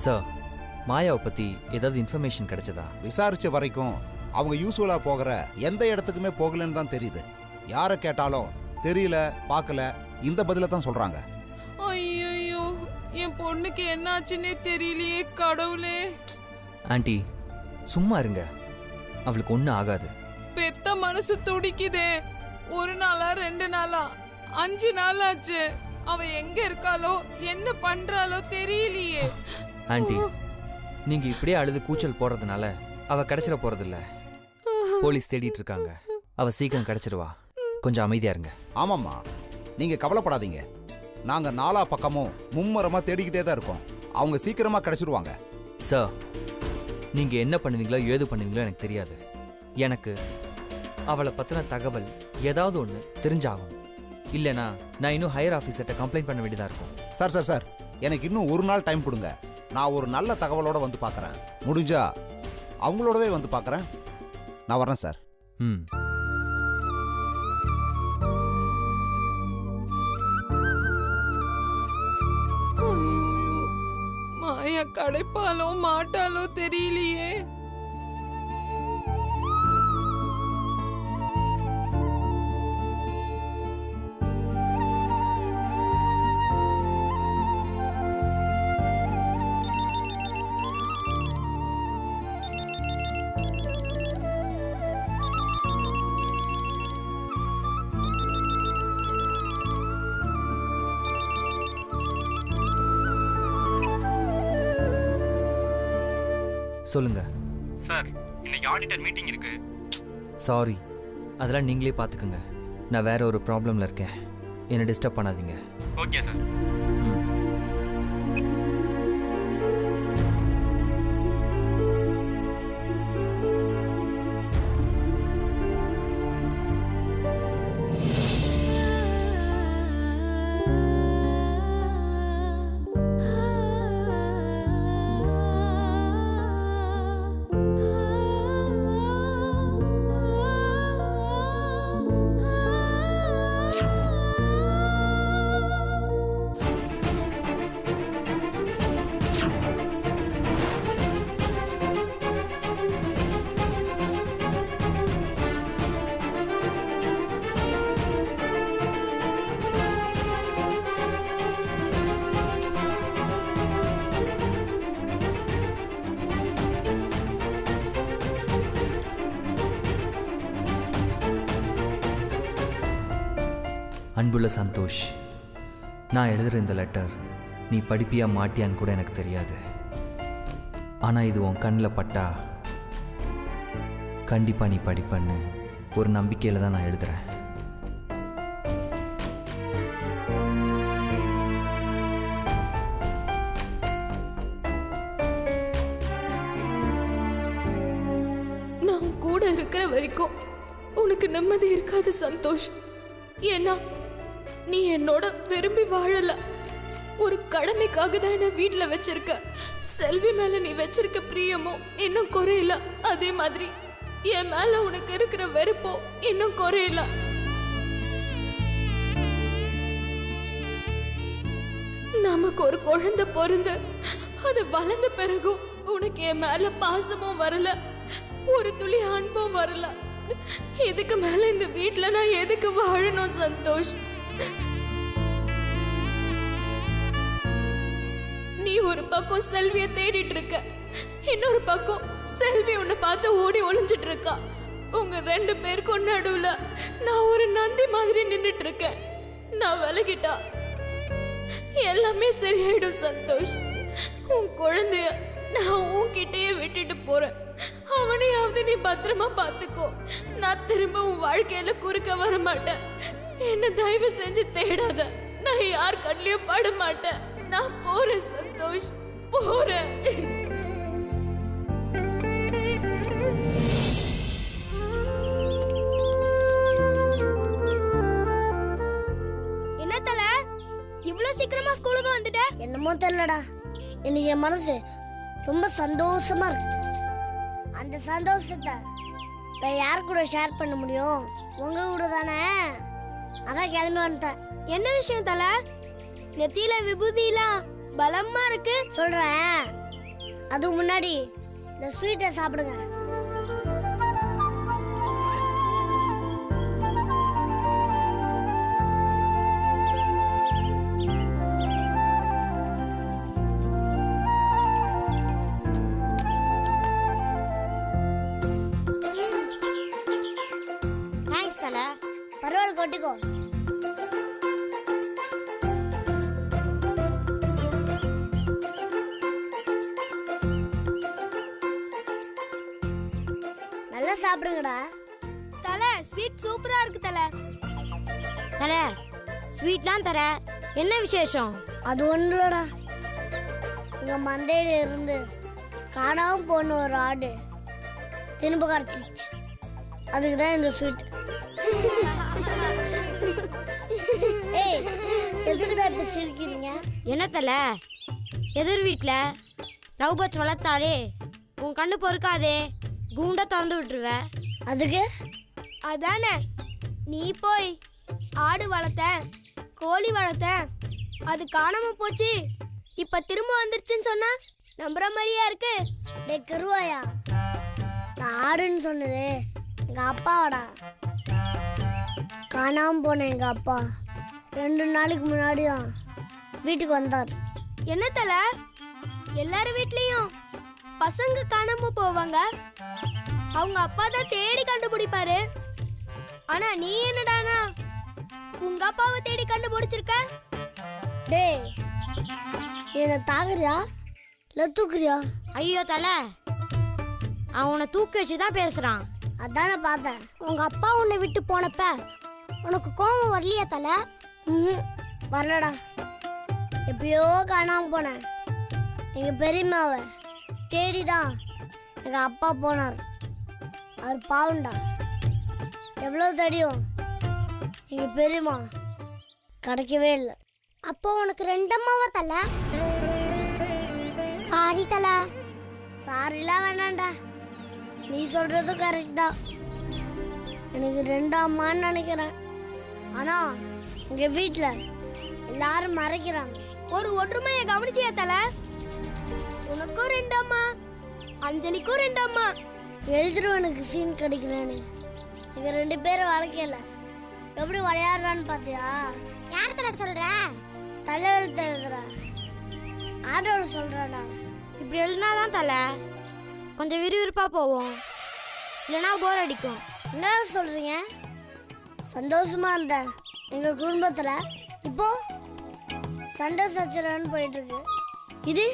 Sir, மாயாவை பத்தி ஏதாவது இன்ஃபர்மேஷன் கிடைச்சதா? விசாரிச்ச வரைக்கும் அவங்க யூஸ்வலா போகிற எந்த இடத்துக்குமே போகலன்னு தான் தெரியுது. யாரை கேட்டாலும் தெரியல, பார்க்கல, இந்த பதில தான் சொல்றாங்க. ஐயோ, என் பொண்ணுக்கு என்னாச்சுன்னே தெரியலையே கடவுளே. ஆண்டி சும்மா இருங்க, அவளுக்கு ஒன்றும் ஆகாது. பெத்த மனசு துடிக்குதே. 1 நாளா 2 நாளா 5 நாள் ஆச்சு. அவ எங்க இருக்காளோ என்ன பண்றாளோ தெரியலையே. ஆண்டி, நீங்க இப்படியே அழுது கூச்சல் போடுறதுனால அவ கிடைச்சிட போறதில்ல. போலீஸ் தேடிட்டு இருக்காங்க, அவ சீக்கிரம் கிடைச்சிடுவா. கொஞ்சம் அமைதியா இருங்க. ஆமாம்மா, நீங்க கவலைப்படாதீங்க. நாங்க 4 பக்கமும் மும்மரமா தேடிக்கிட்டே தான் இருக்கோம். அவங்க சீக்கிரமா கிடைச்சிடுவாங்க. சார், நீங்க என்ன பண்ணுவீங்களோ ஏது பண்ணுவீங்களோ எனக்கு தெரியாது. எனக்கு அவளை பத்தின தகவல் ஏதாவது ஒன்று தெரிஞ்சாகும். இல்லைனா நான் இன்னும் ஹையர் ஆஃபீஸர்கிட்ட கம்ப்ளைண்ட் பண்ண வேண்டியதா இருக்கும். சார் சார் சார், எனக்கு இன்னும் 1 நாள் டைம் கொடுங்க. நான் ஒரு நல்ல தகவலோட வந்து பார்க்குறேன். முடிஞ்சா அவங்களோடவே வந்து பார்க்குறேன். நான் வரேன் சார். மாயா கிடைப்பாலோ மாட்டாலோ தெரியலையே. சொல்லுங்க சார். இன்னைக்கு ஆடிட்டர் மீட்டிங் இருக்கு. சாரி, அதெல்லாம் நீங்களே பார்த்துக்குங்க. நான் வேற ஒரு ப்ராப்ளம்ல இருக்கேன், என்னை டிஸ்டர்ப் பண்ணாதீங்க. Okay sir. அன்புள்ள சந்தோஷ், நான் எழுதுகிற இந்த லெட்டர் நீ படிப்பியா மாட்டியான்னு கூட எனக்கு தெரியாது. ஆனால் இது உன் கண்ணில் பட்டா கண்டிப்பாக நீ படிப்பன்னு ஒரு நம்பிக்கையில் தான் நான் எழுதுகிறேன். நான் கூட இருக்கிற வரைக்கும் உனக்கு நிம்மதி இருக்காது சந்தோஷ். ஏன்னா நீ என்னோட விரும்பி வாழல, ஒரு கடமைக்காக தான் என்ன வீட்டுல வச்சிருக்க. செல்வி மேல நீ வச்சிருக்க பிரியமும் இன்னும் குறையல. அதே மாதிரி என் மேல உனக்கு இருக்கிற வெறுப்போ இன்னும் குறையல. நமக்கு ஒரு குழந்தை பிறந்து அது வளர்ந்த பிறகும் உனக்கு என் மேல பாசமும் வரல, ஒரு துளி அன்பும் வரல. இதுக்கு மேல இந்த வீட்டுல நான் எதுக்கு வாழணும் சந்தோஷ்? நீ ஒரு பக்கம் செல்விய தேடிட்டு இருக்க, இன்னொரு பக்கம் செல்வி உன்னை பார்த்து ஓடி ஒளிஞ்சிட்டு இருக்கா. உங்க 2 பேருக்கும் நடுவுல நான் ஒரு நந்தி மாதிரி நின்னுட்டு இருக்கேன். நான் விலகிட்டா எல்லாமே சரியாயிடும் சந்தோஷ். உன் குழந்தைய நான் உன்கிட்டயே விட்டுட்டு போறேன். அவனையாவது நீ பத்திரமா பாத்துக்கோ. நான் திரும்ப உன் வாழ்க்கையில குறுக்க வர மாட்டேன். என்ன தயவு செஞ்சு தேடாத. நான் யார் கண்ணிலையும் பட மாட்டேன். நான் போறேன் சந்தோஷ், போறேன். என்ன தல இவ்வளவு சீக்கிரமா ஸ்கூலுக்கு வந்துட்ட? என்னமோ தெரியலடா, இன்னைக்கு என் மனசு ரொம்ப சந்தோஷமா இருக்கு. அந்த சந்தோஷத்தை வேற யார் கூட ஷேர் பண்ண முடியும்? உங்க கூட தானே. அதான் கிளம்பி வந்துட்டேன். என்ன விஷயம் தல? நெத்தியில விபூதிலாம் பலமா இருக்கு. சொல்றேன் அதுக்கு முன்னாடி இந்த ஸ்வீட்டை சாப்பிடுங்க. தேங்க்ஸ் தல. பரவாயில்ல, கொட்டிக்கோ. நல்லா சாப்பிடுங்கடா. தல ஸ்வீட் சூப்பரா இருக்கு தல. தல ஸ்வீட்லாம் தர, என்ன விசேஷம்? அது ஒன்றுலடா, உங்க மந்தையில இருந்து காணாம போன ஒரு ஆடு திரும்ப கரைச்சிச்சு. அதுக்கு தான் இந்த ஸ்வீட். ஏய், எதுக்குடா இப்ப சிரிக்கிறீங்க? என்ன தல, எதிர் வீட்ல லவ் பேர்ட்ஸ் வளர்த்தாலே உன் கண்ணு பொறுக்காதே, கூண்டா திறந்து விட்டுருவ. அதுக்கு அதானே நீ போய் ஆடு வளர்த்த, கோழி வளர்த்த, அது காணாம போச்சு, இப்ப திரும்ப வந்துருச்சுன்னு சொன்னா நம்புற மாதிரியா இருக்கு? டே கருவாயா, நான் ஆடுன்னு சொன்னது எங்க அப்பாவாடா. காணாம போன எங்க அப்பா 2 நாளைக்கு முன்னாடி தான் வீட்டுக்கு வந்தார். என்ன தல, எல்லாரும் வீட்லயும் பசங்க காணாம போவாங்க, அவங்க அப்பா தான் தேடி கண்டுபிடிப்பாரு. ஆனா நீ என்னடானா உங்க அப்பாவை தேடி கண்டுபிடிச்சிருக்க? டேய், என்ன தாக்குறியா இல்லை தூக்குறியா? ஐயோ தல, அவனை தூக்கி வச்சுதான் பேசுறான். அதானே பார்த்தேன். உங்க அப்பா உன்னை விட்டு போனப்ப உனக்கு கோபம் வரலையா தல? வரலடா. எப்பயோ காணாம போனேன். எங்க பெரியம்மாவை தேடிதான் எங்க அப்பா போனார். அவர் பாவண்டா, எவ்வளோ தேடியும் எங்க பெரியம்மா கிடைக்கவே இல்லை. அப்போ உனக்கு 2 அம்மாவா தல? சாரி தல. சாரிலாம் வேணாண்டா, நீ சொல்றதும் கரெக்ட் தான். எனக்கு 2 அம்மான்னு நினைக்கிறேன். ஆனா எங்க வீட்டுல எல்லாரும் மறைக்கிறாங்க. ஒரு ஒற்றுமையை கவனிச்சியா தல? உனக்கும் 2 அம்மா, அஞ்சலிக்கும் 2 அம்மா. எழுதுருவனுக்கு சீன் கிடைக்கிறேன்னு எங்க 2 பேரும் வளர்க்கல. எப்படி விளையாடுறான்னு பாத்தியா? யார் தல சொல்ற? தலைவெழுத்து எழுதுறா, ஆட்டோட சொல்றாடா. இப்படி எழுதினாதான் தல கொஞ்சம் விறுவிறுப்பா போவோம், இல்லைன்னா போர் அடிக்கும். என்ன சொல்றீங்க? சந்தோஷமா இருந்த எங்க குடும்பத்துல இப்போ சண்டை சச்சரவுன்னு போயிட்டு இருக்கு. இது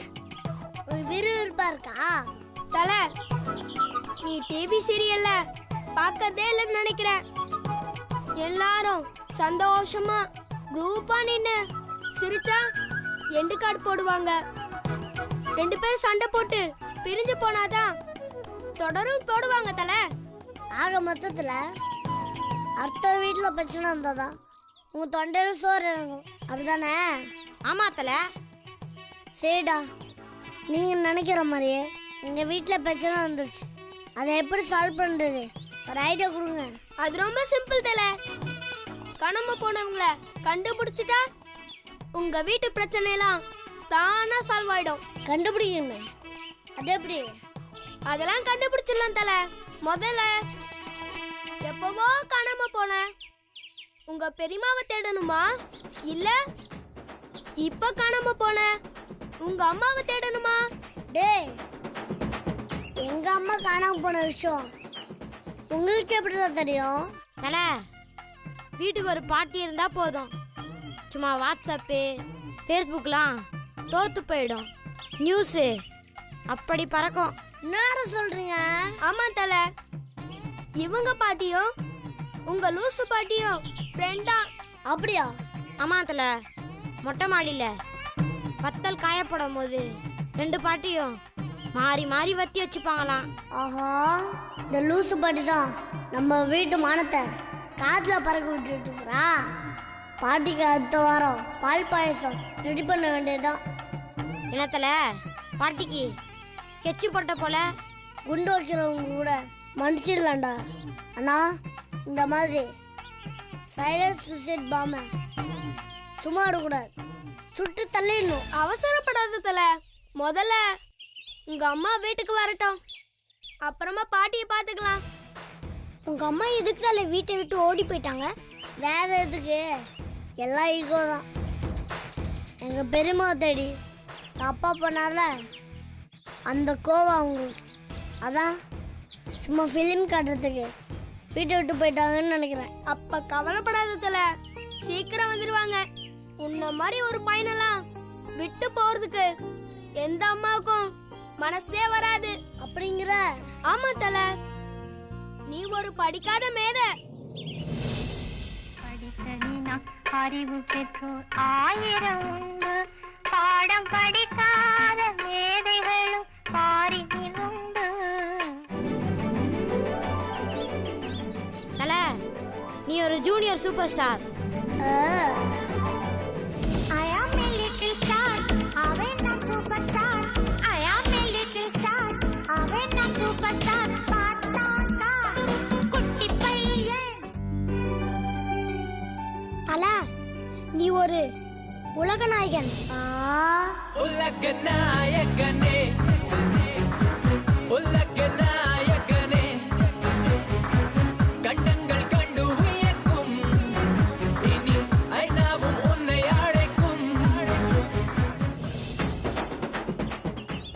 ஒரு விறுவிறுப்பா இருக்கா? தல, நீ டிவி சீரியல்ல பார்க்கதே இல்லைன்னு நினைக்கிறேன். எல்லாரும் சந்தோஷமா குரூப்பா நின்னு சிரிச்சா எண்டு கார்டு போடுவாங்க. 2 பேரும் சண்டை போட்டு பிரிஞ்சு போனாதான் தொடரும் போடுவாங்க தல. ஆக மொத்தத்துல அடுத்த வீட்டுல பிரச்சனை இருந்தாதான் உங்க தொண்டையில சோறு இறங்கும், அப்படிதானே? ஆமா தல. சரிடா, நீங்க நினைக்கிற மாதிரியே எங்க வீட்டுல பிரச்சனை வந்துருச்சு. அதை எப்படி சால்வ் பண்றது? ஒரு ஐடியா கொடுங்க. அது ரொம்ப சிம்பிள் தல. காணாம போனவங்கள கண்டுபிடிச்சிட்டா உங்க வீட்டு பிரச்சனை எல்லாம் தானா சால்வ் ஆயிடும். கண்டுபிடிக்கணுமே, அது எப்படி? அதெல்லாம் கண்டுபிடிச்சிடலாம் தல. முதல்ல எப்பவோ காணாம போன உங்க பெரியம்மாவை தேடணுமா, இல்ல இப்ப காணாம போன உங்க அம்மாவை தேடணுமா? டேய், எங்க அம்மா காணாம போன விஷயம் உங்களுக்கு எப்படிதான் தெரியும்? தல, வீட்டுக்கு ஒரு பாட்டி இருந்தா போதும், சும்மா வாட்ஸ்அப்பு ஃபேஸ்புக்லாம் தோத்து போயிடும், நியூஸு அப்படி பறக்கும். என்ன சொல்றீங்க? ஆமா தல, இவங்க பாட்டியும் உங்க லூசு பாட்டியும் ஃப்ரெண்டா. அப்படியா? ஆமா தல, மொட்டை மாடியில வத்தல் காயப்படும் போது 2 பாட்டியும் மாறி மாறி வத்தி வச்சுப்பாங்களாம். ஆஹா, இந்த லூசு பாட்டி தான் நம்ம வீட்டு மானத்தை காத்துல பறக்க விட்டுட்டு இருக்கிறா. பாட்டிக்கு அடுத்த வாரம் பால் பாயசம் ரெடி பண்ண வேண்டியதுதான். இனத்துல பாட்டிக்கு ஸ்கெட்சு போட்ட போல குண்டு வைக்கிறவங்க கூட மன்னிச்சிடலாம்டா. ஆனா இந்த மாதிரி சைலன்ஸ் விசிட் பாம சும்மா விடக்கூடாது, சுட்டு தள்ளிடணும். அவசரப்படாத தல. முதல்ல உங்க அம்மா வீட்டுக்கு வரட்டும், அப்புறமா பாட்டியை பார்த்துக்கலாம். உங்க அம்மா எதுக்கு தலை வீட்டை விட்டு ஓடி போயிட்டாங்க? வேற எதுக்கு, எல்லாம் ஈகோ தான். எங்க பெரியம்மா தேடி அப்பா பண்ணால அந்த கோவம் அவங்களுக்கு, அதான் சும்மா ஃபிலிம் காட்டுறதுக்கு வீட்டை விட்டு போயிட்டாங்கன்னு நினைக்கிறேன். அப்ப கவலைப்படாததுல சீக்கிரம் வந்துடுவாங்க. உன்ன மாதிரி ஒரு பையனெல்லாம் விட்டு போறதுக்கு எந்த அம்மாவுக்கும் மனசே வராது. அப்படிங்கிற? ஆமா தல, நீ ஒரு படிக்காத மேதை. அறிவு பெற்றோர் ஆயிரம் உண்டு, பாடம் படிக்காத மேதைகளும் பாரினில் உண்டு. தல, நீ ஒரு junior super star. I am a little star, அவன் நான் super star. I am a little star, அவன் நான் சூப்பர் ஸ்டார். பார்த்தாக்கா குட்டி பையன். தல, நீ ஒரு உலக நாயகன். உலக நாயகனே, உலக நாயகனே, கண்டங்கள் கண்டு வியக்கும், இனி ஐநாவும் உன்னை அழைக்கும்.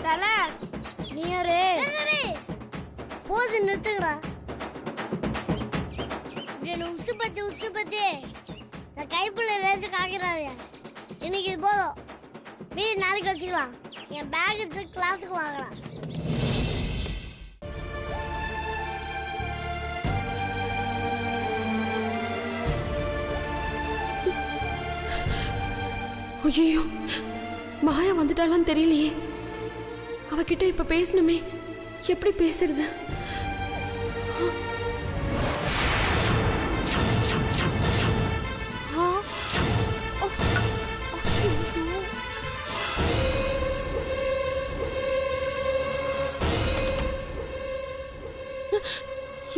தல, நீ ஒரு போது நிறுத்துங்கடா. உசு பத்தி நான் கைப்புள்ள ஏதாச்சும் காக்கிறாங்க. இன்னைக்கு இது போதும், வீடு நாளைக்கு வச்சுக்கலாம். என் பேக் எடுத்து கிளாஸுக்கு வாங்கலாம். ஐயோ, மாயா வந்துட்டாலான்னு தெரியலையே. அவகிட்ட இப்ப பேசணுமே, எப்படி பேசுறது?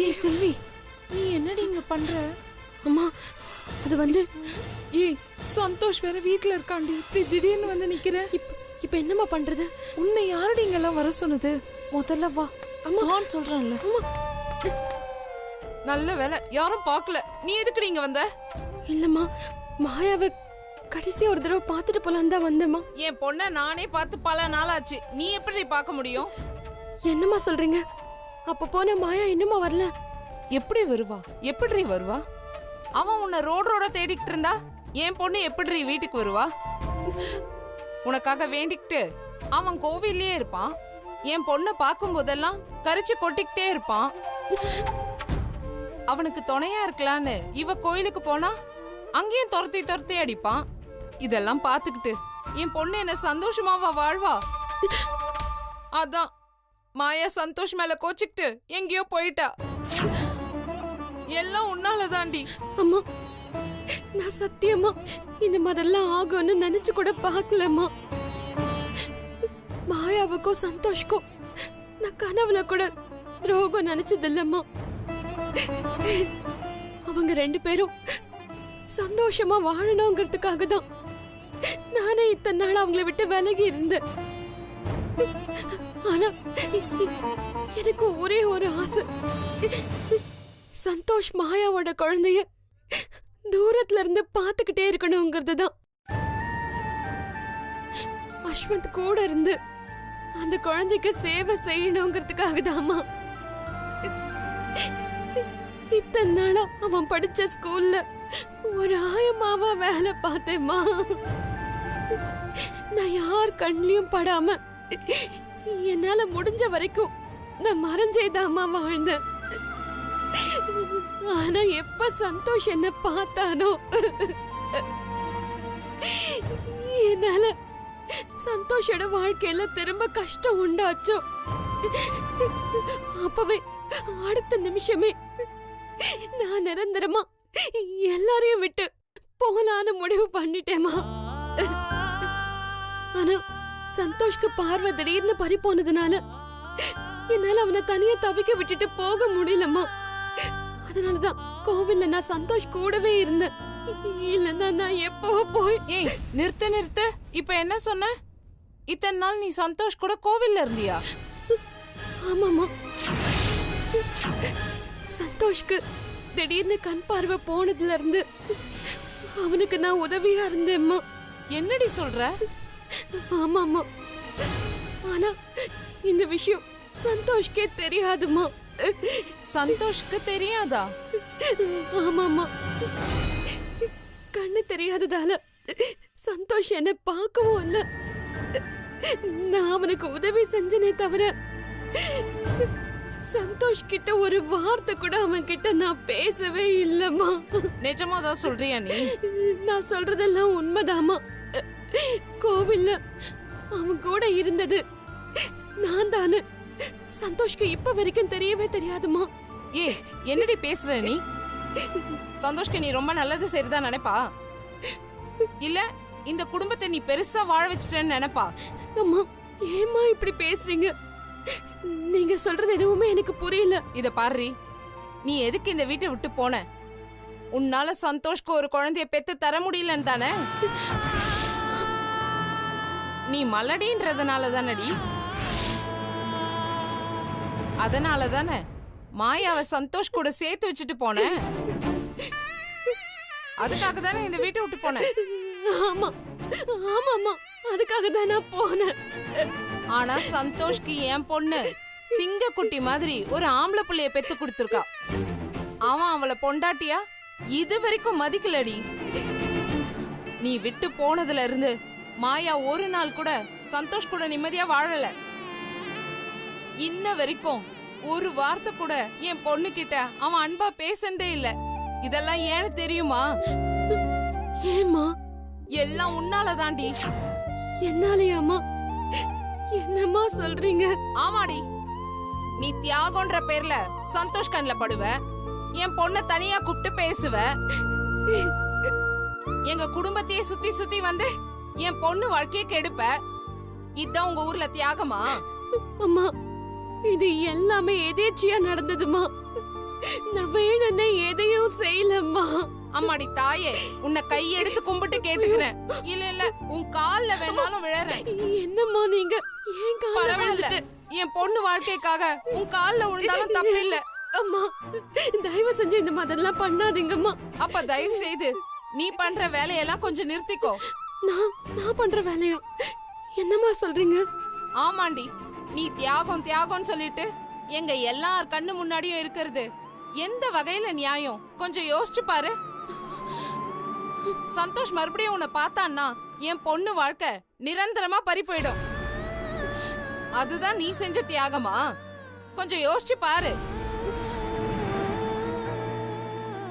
ஏய் செல்வி, நீ என்னடி இங்க பண்ற? அம்மா, அது வந்து ஏய், சந்தோஷ் வேற வீட்ல இருக்காண்டி, இப்படி திடீர்னு வந்து நிக்கிற. இப்ப என்னம்மா பண்றது? உன்னை யாரடி இங்கெல்லாம் வர சொன்னது? முதல்ல வா. வான்னு சொல்றேன்ல. நல்ல வேலை யாரும் பார்க்கல. நீ எதுக்குடி இங்க வந்த? இல்லம்மா, மாயாவை கடைசி ஒரு தடவை பார்த்துட்டு போலான்னு தான் வந்தேம்மா. என் பொண்ணை நானே பார்த்து பல நாள் ஆச்சு. நீ எப்படி பார்க்க முடியும்? என்னம்மா சொல்றீங்க? அப்ப போன மாயா இன்னுமா வரல? எப்படி வருவா? எப்படி வருவா? அவன் உன்னை ரோட தேடிக்கிட்டு இருந்தா என் பொண்ணு எப்படி வீட்டுக்கு வருவா? உனக்காக வேண்டிக்கிட்டு அவன் கோவிலே இருப்பான். என் பொண்ணை பார்க்கும் போதெல்லாம் கரிச்சு கொட்டிக்கிட்டே இருப்பான். அவனுக்கு துணையா இருக்கலான்னு இவ கோயிலுக்கு போனா அங்கேயும் துரத்தி அடிப்பான். இதெல்லாம் பார்த்துக்கிட்டு என் பொண்ணு என்ன சந்தோஷமாவா வாழ்வா? அதான் மாயா சந்தோஷ் மேல கோச்சிக்கிட்டு எங்கேயோ போயிட்டா. எல்லாம் உன்னாலதாண்டி. அம்மா, நான் சத்தியமா இந்த மாதிரிலாம் ஆகும்னு நினைச்சு கூட பார்க்கலம்மா. மாயாவுக்கும் சந்தோஷ்க்கும் நான் கனவுல கூட துரோகம் நினைச்சது இல்லம்மா. அவங்க ரெண்டு பேரும் சந்தோஷமா வாழணுங்கிறதுக்காக தான் நானே இத்தனை நாள் அவங்கள விட்டு விலகி இருந்தேன். ஆனா எனக்கு ஒரே ஒரு ஆசை, சந்தோஷ் மாயாவோட குழந்தைய தூரத்துல இருந்து பாத்துக்கிட்டே இருக்கணுங்கிறது தான். அஸ்வந்த் கூட இருந்து அந்த குழந்தைக்கு சேவை செய்யணுங்கிறதுக்காக தான்மா. இத்தனை நாளா அவன் படிச்ச ஸ்கூல்ல ஒரு ஆயமாவா வேலை பார்த்தேம்மா. நான் யார் கண்ணிலையும் படாம என்னால முடிஞ்ச வரைக்கும் நான் மறைஞ்சேதாம்மா வாழ்ந்தேன். ஆனா எப்ப சந்தோஷ் என்ன பார்த்தானோ, என்னால சந்தோஷோட வாழ்க்கையில திரும்ப கஷ்டம் உண்டாச்சோ, அப்பவே அடுத்த நிமிஷமே நான் நிரந்தரமா எல்லாரையும் விட்டு போலான்னு முடிவு பண்ணிட்டேமா. ஆனா சந்தோஷ்க்கு பார்வை திடீர்னு பறி போனதுனால என்னால அவனை தனியா தவிக்க விட்டுட்டு போக முடியலம்மா. அதனாலதான் கோவில்ல நான் சந்தோஷ் கூடவே இருந்தேன். இல்லன்னா நான் எப்போ போய். ஏய், நிறுத்து. இப்ப என்ன சொன்ன? இத்தனை நாள் நீ சந்தோஷ் கூட கோவில்ல இருந்தியா? ஆமாம்மா, சந்தோஷ்க்கு திடீர்னு கண் பார்வை போனதுல இருந்து அவனுக்கு நான் உதவியா இருந்தேம்மா. என்னடி சொல்ற? ஆமாம்மா, ஆனா இந்த விஷயம் சந்தோஷ்கே தெரியாதுமா. சந்தோஷ்க்கு தெரியாதா? ஆமாம்மா, கண்ணு தெரியாததால சந்தோஷ் என்ன பார்க்கவும் இல்ல. நான் அவனுக்கு உதவி செஞ்சனே தவிர சந்தோஷ் கிட்ட ஒரு வார்த்தை கூட அவன் கிட்ட நான் பேசவே இல்லம்மா. நிஜமாதான் சொல்றியா நீ? நான் சொல்றதெல்லாம் உண்மைதாமா. கோவில்ல அவன் கூட இருந்தது நான் தானு சந்தோஷ்க்கு இப்ப வரைக்கும் தெரியவே தெரியாதுமா. ஏ, என்னடி பேசுற நீ? சந்தோஷ்க்கு நீ ரொம்ப நல்லது சரிதான் நினைப்பா, இல்ல இந்த குடும்பத்தை நீ பெருசா வாழ வச்சிட்டேன்னு நினைப்பா? அம்மா, ஏமா இப்படி பேசுறீங்க? நீங்க சொல்றது எதுவுமே எனக்கு புரியல. இத பாரு, நீ எதுக்கு இந்த வீட்டை விட்டு போன? உன்னால சந்தோஷ்க்கு ஒரு குழந்தைய பெத்து தர முடியலன்னு தானே? நீ மலடின்றதுனால தானடி? அதனால தானே மாயாவை சந்தோஷ் கூட சேர்த்து வச்சுட்டு போன? அதுக்காக தானே இந்த வீட்டை விட்டு போன? ஆமா ஆமாமா, அதுக்காக தான் நான் போனேன். ஆனா சந்தோஷ்க்கு என் பொண்ணு சிங்கக்குட்டி மாதிரி ஒரு ஆம்பளை புள்ளைய பெத்து கொடுத்துருக்கா. அவன் அவளை பொண்டாட்டியா இது வரைக்கும் மதிக்கலடி. நீ விட்டு போனதுல இருந்து மாயா ஒரு நாள் கூட சந்தோஷ் கூட நிம்மதியா வாழல. இன்ன வரைக்கும் ஒரு வார்த்தை கூட என் பொண்ணு கிட்ட அவன் அன்பா பேசந்தே இல்ல. இதெல்லாம் ஏன்னு தெரியுமா? ஏமா? எல்லாம் உன்னால தாண்டி. என்னாலயாமா? என்னம்மா சொல்றீங்க? ஆமாடி, நீ தியாகம்ன்ற பேர்ல சந்தோஷ் கண்ணுல படுவ, என் பொண்ண தனியா கூப்பிட்டு பேசுவ, எங்க குடும்பத்தையே சுத்தி சுத்தி வந்து என் பொண்ணு வாழ்க்கையை கெடுப்ப. இதான் உங்க ஊர்ல தியாகமா? அம்மா, இது எல்லாமே எதேச்சியா நடந்ததுமா. நான் வேணும்னே எதையும் செய்யலம்மா. அம்மாடி தாயே, உன்னை கையெடுத்து கும்பிட்டு கேட்டுக்கிறேன். இல்ல இல்ல, உன் கால்ல வேணாலும் விழறேன். என்னம்மா நீங்க? ஏன் பரவாயில்ல, என் பொண்ணு வாழ்க்கைக்காக உன் கால்ல விழுந்தாலும் தப்பு இல்ல. அம்மா, தயவு செஞ்சு இந்த மாதிரிலாம் பண்ணாதீங்கம்மா. அப்ப தயவு செய்து நீ பண்ற வேலையெல்லாம் கொஞ்சம் நிறுத்திக்கோ. நான் பண்ற வேலையா? என்னம்மா சொல்றீங்க? ஆமாண்டி, நீ தியாகம் தியாகம்னு சொல்லிட்டு எங்க எல்லார் கண்ணு முன்னாடியும் இருக்கிறது எந்த வகையில நியாயம்? கொஞ்சம் யோசிச்சு பாரு. சந்தோஷ் மறுபடியும் உன்னை பார்த்தான்னா என் பொண்ணு வாழ்க்கை நிரந்தரமா பறி போயிடும். அதுதான் நீ செஞ்ச தியாகமா? கொஞ்சம் யோசிச்சு பாரு.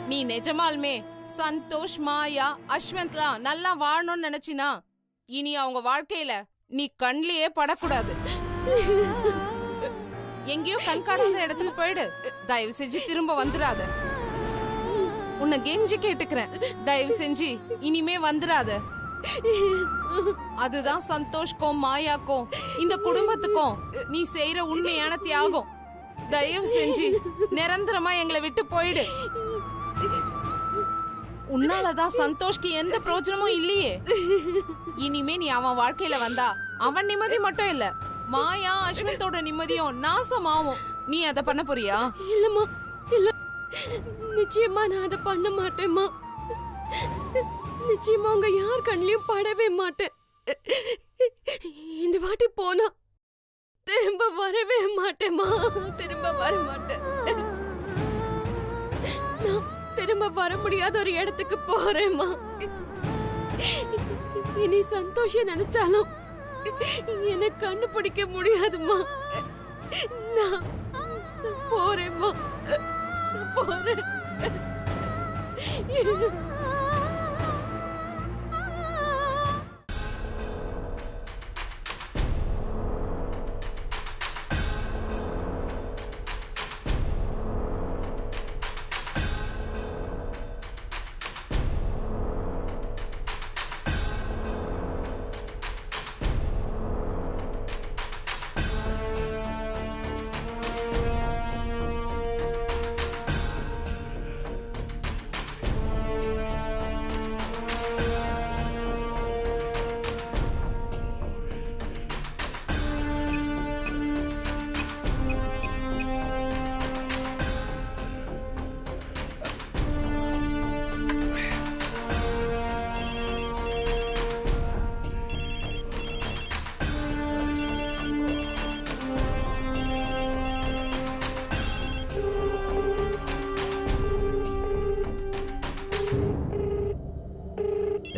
நீ நிஜமாலுமே சந்தோஷ், மாயா, அஸ்வந்த்லாம் நல்லா வாழணும்னு நினைச்சினா இனி அவங்க வாழ்க்கையில நீ கண்ணிலேயே படக்கூடாது. எங்கேயோ கண்காணாத இடத்துக்கு போயிடு. தயவு செஞ்சு திரும்ப வந்துடாத. உன்னை கெஞ்சி கேட்டுக்கிறேன், தயவு செஞ்சு இனிமே வந்துடாத. அதுதான் சந்தோஷ்க்கும் மாயாக்கும் இந்த குடும்பத்துக்கும் நீ செய்யற உண்மையான தியாகம். தயவு செஞ்சு நிரந்தரமா எங்களை விட்டு போயிடு. உன்னாலதான் சந்தோஷ்க்கு எந்த பிரயோஜனமும் இல்லையே. இனிமே நீ அவன் வாழ்க்கையில வந்தா அவன் நிம்மதி மட்டும் இல்ல, மாயா அஸ்வந்தோட நிம்மதியும் நாசமாவும். நீ அத பண்ண போறியா? இல்லம்மா, இல்ல, நிச்சயமா நான் அதை பண்ண மாட்டேம்மா. நிச்சயமா உங்க யார் கண்ணிலையும் படவே மாட்டேன். இந்த வாட்டி போனா திரும்ப வரவே மாட்டேம்மா. திரும்ப வர மாட்டேன். நான் திரும்ப வர முடியாத ஒரு இடத்துக்கு போறேம்மா. இனி சந்தோஷம் நினைச்சாலும் என்ன கண்டுபிடிக்க முடியாதுமா. நான் போறேம்மா, போறேன்.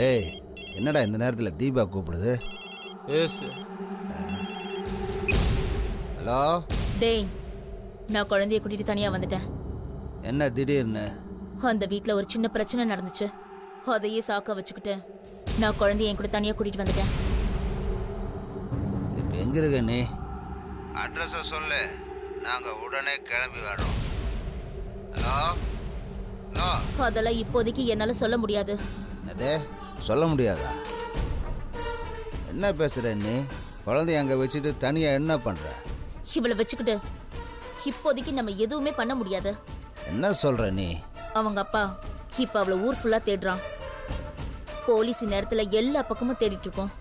ஏய் என்னடா இந்த நேரத்தில் தீபா கூப்பிடுது? Yes hello. டேய், நான் குழந்தைய கூட்டிட்டு தனியா வந்துட்டேன். என்ன திடீர்னு? அந்த வீட்ல ஒரு சின்ன பிரச்சனை நடந்துச்சு. அதையே சாக்க வச்சுக்கிட்டு நான் குழந்தைய என் கூட தனியா கூட்டிட்டு வந்துட்டேன். இப்போ எங்க இருக்க நீ? அட்ரஸை சொல்லு, நாங்கள் உடனே கிளம்பி வரோம். Hello hello. அதெல்லாம் இப்போதைக்கு என்னால சொல்ல முடியாது. அதே சொல்ல முடியாதா? என்ன பேசுற நீ? குழந்தைய அங்கே வச்சுட்டு தனியாக என்ன பண்ணுற? இவளை வச்சுக்கிட்டு இப்போதைக்கு நம்ம எதுவுமே பண்ண முடியாது. என்ன சொல்ற நீ? அவங்க அப்பா இப்ப அவளை ஊர் ஃபுல்லா தேடுறான். போலீஸ் நேரத்துல எல்லா பக்கமும் தேடிட்டு இருக்கோம்.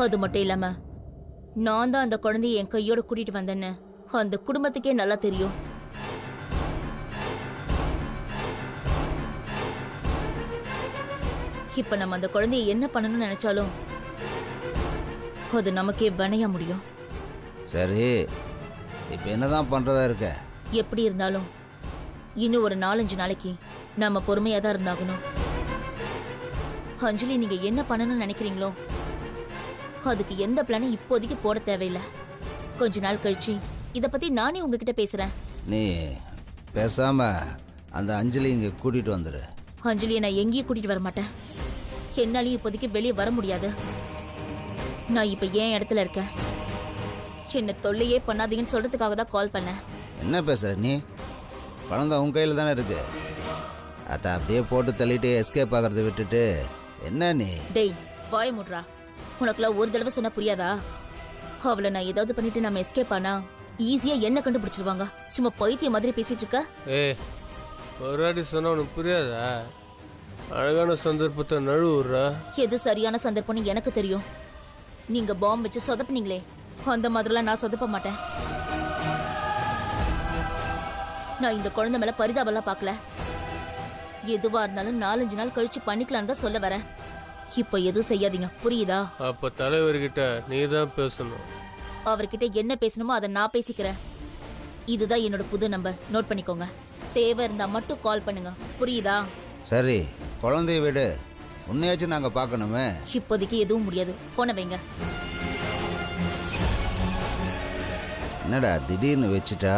அது மட்டும் இல்லாம நான் தான் அந்த குழந்தைய என் கையோட கூட்டிட்டு வந்தேன்னு அந்த குடும்பத்துக்கே நல்லா தெரியும். இப்ப நம்ம அந்த குழந்தைய என்ன பண்ணணும்னு நினைச்சாலும் அது நமக்கே வினையா முடியும். சரி, இப்போ என்னதான் பண்ணுறதா இருக்க? எப்படி இருந்தாலும் இன்னும் ஒரு 4-5 நாளைக்கு நாம பொறுமையா தான் இருந்தாகணும். அஞ்சலி, நீங்க என்ன பண்ணணும்னு நினைக்கிறீங்களோ அதுக்கு எந்த பிளானும் இப்போதைக்கு போட தேவையில்லை. கொஞ்ச நாள் கழிச்சு இத பத்தி நானே உங்ககிட்ட பேசுறேன். நீ பேசாம அந்த அஞ்சலி இங்கே கூட்டிட்டு வந்துடு. அஞ்சலியை நான் எங்கேயும் கூட்டிட்டு வர மாட்டேன். என்னாலையும் இப்போதைக்கு வெளியே வர முடியாது. நான் இப்ப ஏன் இடத்துல இருக்கேன். என்ன தொல்லையே பண்ணாதீங்கன்னு சொல்றதுக்காக தான் கால் பண்ணேன். என்ன பேசுற நீ? குழந்தை உன் கையில் தானே இருக்கு. அதை அப்படியே போட்டு தள்ளிட்டு எஸ்கேப் ஆகிறத விட்டுட்டு என்ன நீ? டேய், வாய முட்றா. உனக்குலாம் ஒரு தடவை சொன்னா புரியாதா? அவளை நான் ஏதாவது பண்ணிட்டு நம்ம எஸ்கேப் ஆனா ஈஸியா என்ன கண்டுபிடிச்சிருவாங்க. சும்மா பைத்திய மாதிரி பேசிட்டு இருக்க. ஒரு வாட்டி சொன்னா உனக்கு புரியாதா? அழகான சந்தர்ப்பத்தை நழுவுறா. எது சரியான சந்தர்ப்பம்னு எனக்கு தெரியும். நீங்க பாம்பு வச்சு சொதப்பினீங்களே, அந்த மாதிரிலாம் நான் சொதப்ப மாட்டேன். நான் இந்த குழந்தை மேல பரிதாபம்லாம் பார்க்கல. எதுவா இருந்தாலும் 4-5 நாள் கழிச்சு பண்ணிக்கலான்னு தான் சொல்ல வரேன். இப்ப எதுவும் செய்யாதீங்க, புரியுதா? அப்ப தலைவர்கிட்ட நீ தான் பேசணும். அவர்கிட்ட என்ன பேசணுமோ அதை நான் பேசிக்கிறேன். இதுதான் என்னோட புது நம்பர், நோட் பண்ணிக்கோங்க. தேவை இருந்தா மட்டும் கால் பண்ணுங்க, புரியுதா? சரி, குழந்தைய விடு. உன்னையாச்சும் நாங்கள் பார்க்கணுமே. இப்போதைக்கு எதுவும் முடியாது, போனை வைங்க. என்னடா திடீர்னு வச்சுட்டா?